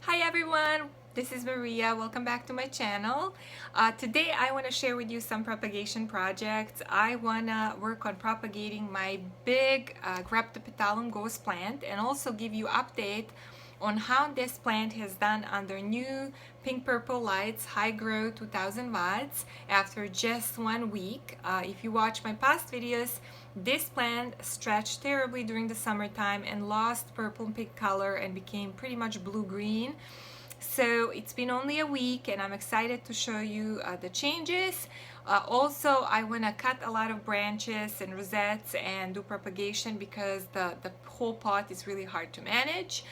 Hi everyone, this is Maria. Welcome back to my channel. Today I want to share with you some propagation projects. I want to work on propagating my big Graptopetalum Ghost plant and also give you update on how this plant has done under new pink purple lights Higrow 2000 watts after just 1 week. If you watch my past videos, this plant stretched terribly during the summertime and lost purple and pink color and became pretty much blue-green. So it's been only a week and I'm excited to show you the changes. Also, I want to cut a lot of branches and rosettes and do propagation because the whole pot is really hard to manage.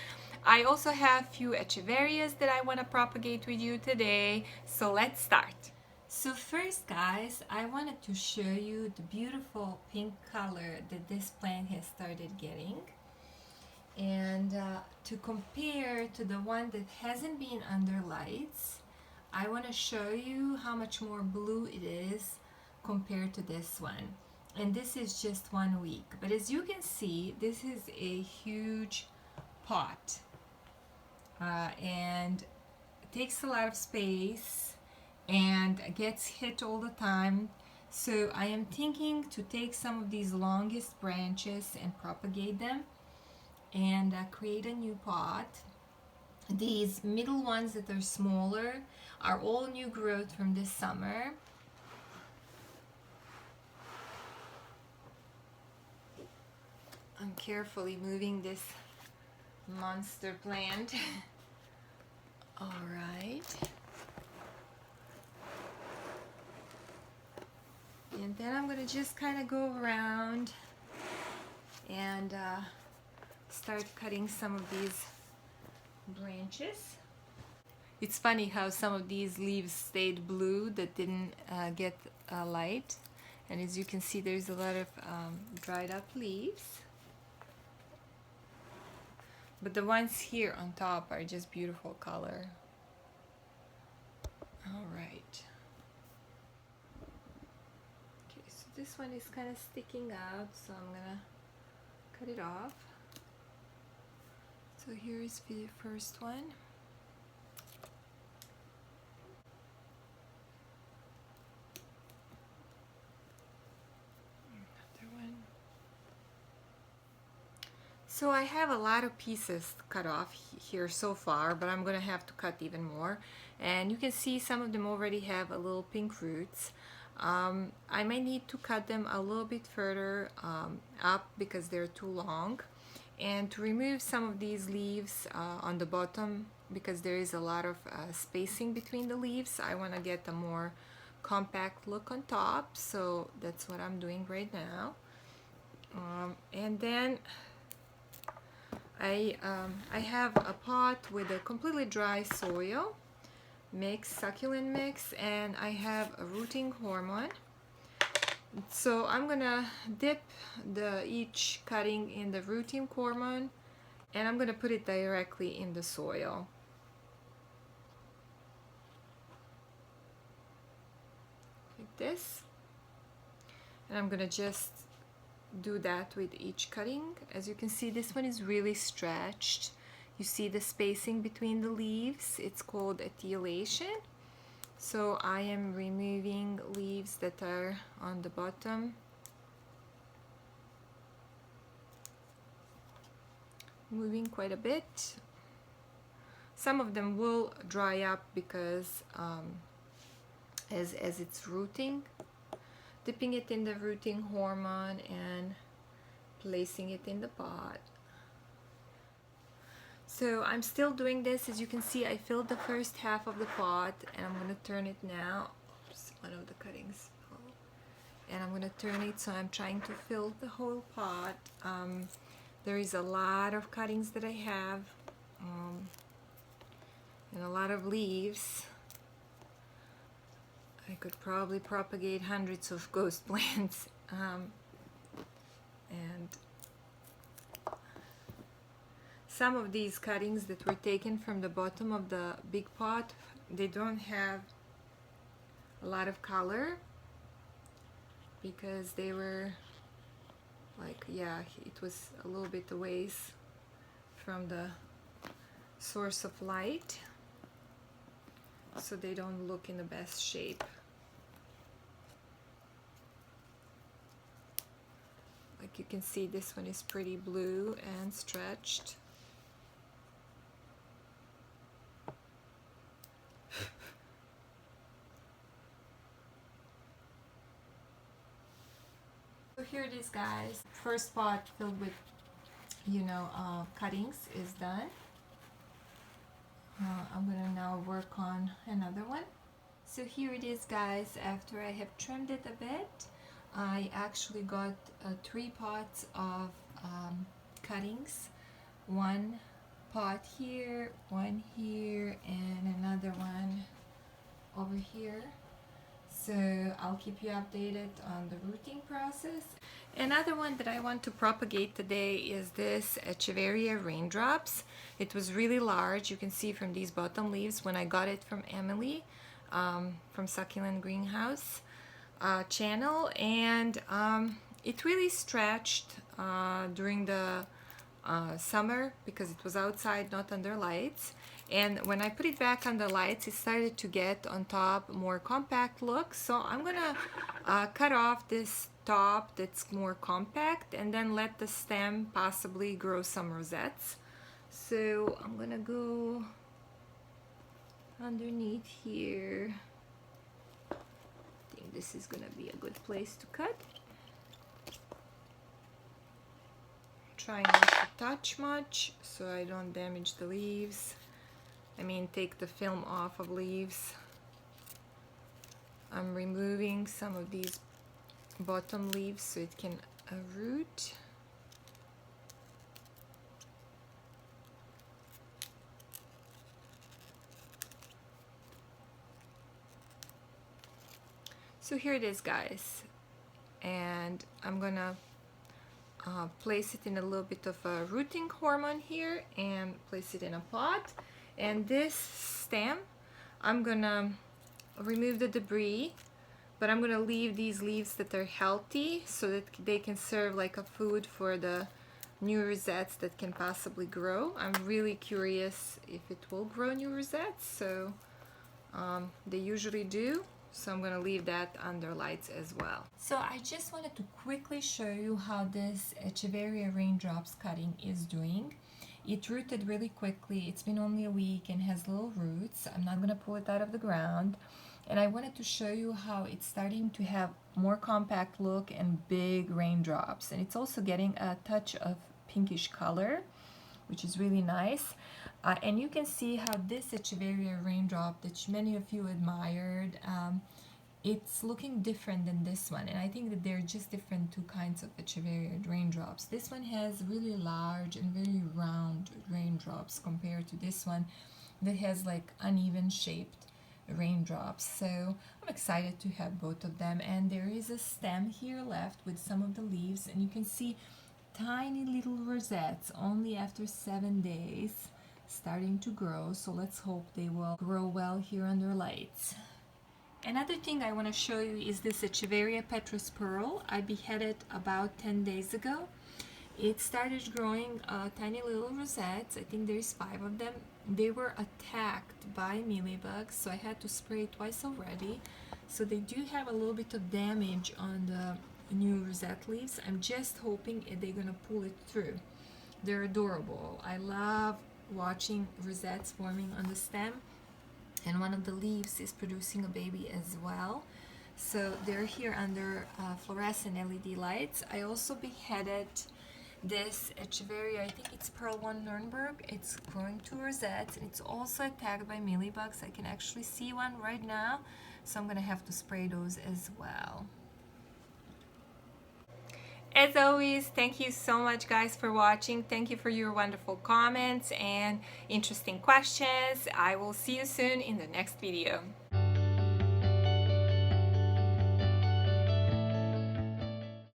I also have a few echeverias that I want to propagate with you today. So let's start. So first guys, I wanted to show you the beautiful pink color that this plant has started getting. And to compare to the one that hasn't been under lights, I want to show you how much more blue it is compared to this one. And this is just 1 week. But as you can see, this is a huge pot. And it takes a lot of space and gets hit all the time. So I am thinking to take some of these longest branches and propagate them and create a new pot. These middle ones that are smaller are all new growth from this summer. I'm carefully moving this monster plant. All right. And then I'm going to just kind of go around and start cutting some of these branches. It's funny how some of these leaves stayed blue that didn't get light. And as you can see, there's a lot of dried up leaves. But the ones here on top are just beautiful color. All right. Okay, so this one is kind of sticking out, so I'm gonna cut it off. So here is the first one. Another one. So I have a lot of pieces cut off here so far, but I'm gonna have to cut even more. And you can see some of them already have a little pink roots. I might need to cut them a little bit further up because they're too long. And to remove some of these leaves on the bottom, because there is a lot of spacing between the leaves, I want to get a more compact look on top, so that's what I'm doing right now. And then I have a pot with a completely dry soil mix, succulent mix, and I have a rooting hormone. So I'm gonna dip each cutting in the rooting hormone and I'm gonna put it directly in the soil. Like this. And I'm gonna just do that with each cutting. As you can see, this one is really stretched. You see the spacing between the leaves. It's called etiolation. So I am removing leaves that are on the bottom. Moving quite a bit. Some of them will dry up because as it's rooting. Dipping it in the rooting hormone and placing it in the pot. So I'm still doing this. As you can see, I filled the first half of the pot and I'm going to turn it now. Oops, one of the cuttings fell. And I'm going to turn it, so I'm trying to fill the whole pot. There is a lot of cuttings that I have and a lot of leaves. I could probably propagate hundreds of ghost plants. And some of these cuttings that were taken from the bottom of the big pot, they don't have a lot of color because they were like, yeah, it was a little bit away from the source of light so they don't look in the best shape. Like you can see, this one is pretty blue and stretched. So here it is, guys. First pot filled with, cuttings is done. I'm gonna now work on another one. So here it is, guys. After I have trimmed it a bit, I actually got 3 pots of cuttings. One pot here, one here, and another one over here. So I'll keep you updated on the rooting process. Another one that I want to propagate today is this echeveria raindrops. It was really large. You can see from these bottom leaves when I got it from Emily from Succulent Greenhouse channel, and it really stretched during the summer because it was outside, not under lights. And when I put it back under lights, it started to get on top more compact look. So I'm gonna cut off this top that's more compact and then let the stem possibly grow some rosettes. So I'm gonna go underneath here. I think this is gonna be a good place to cut. Try not to touch much so I don't damage the leaves. I mean, take the film off of leaves. I'm removing some of these bottom leaves so it can root. So here it is, guys, and I'm gonna place it in a little bit of a rooting hormone here and place it in a pot. And this stem, I'm gonna remove the debris, but I'm gonna leave these leaves that are healthy so that they can serve like a food for the new rosettes that can possibly grow. I'm really curious if it will grow new rosettes, so they usually do. So I'm gonna leave that under lights as well. So I just wanted to quickly show you how this echeveria raindrops cutting is doing. It rooted really quickly. It's been only a week and has little roots. I'm not gonna pull it out of the ground. And I wanted to show you how it's starting to have more compact look and big raindrops. And it's also getting a touch of pinkish color, which is really nice. And you can see how this echeveria raindrop that many of you admired, it's looking different than this one, and I think that they're just different two kinds of echeveria raindrops. This one has really large and very round raindrops compared to this one that has like uneven shaped raindrops. So I'm excited to have both of them, and there is a stem here left with some of the leaves, and you can see tiny little rosettes only after 7 days starting to grow. So let's hope they will grow well here under lights. Another thing I want to show you is this echeveria petrus pearl. I beheaded about 10 days ago. It started growing tiny little rosettes. I think there's 5 of them. They were attacked by mealybugs, so I had to spray twice already. So they do have a little bit of damage on the new rosette leaves. I'm just hoping they're gonna pull it through. They're adorable. I love watching rosettes forming on the stem, and one of the leaves is producing a baby as well. So they're here under fluorescent LED lights. I also beheaded this echeveria, I think it's Pearl 1 Nuremberg. It's growing 2 rosettes, and it's also attacked by mealybugs. I can actually see one right now, so I'm gonna have to spray those as well. As always, thank you so much, guys, for watching. Thank you for your wonderful comments and interesting questions. I will see you soon in the next video.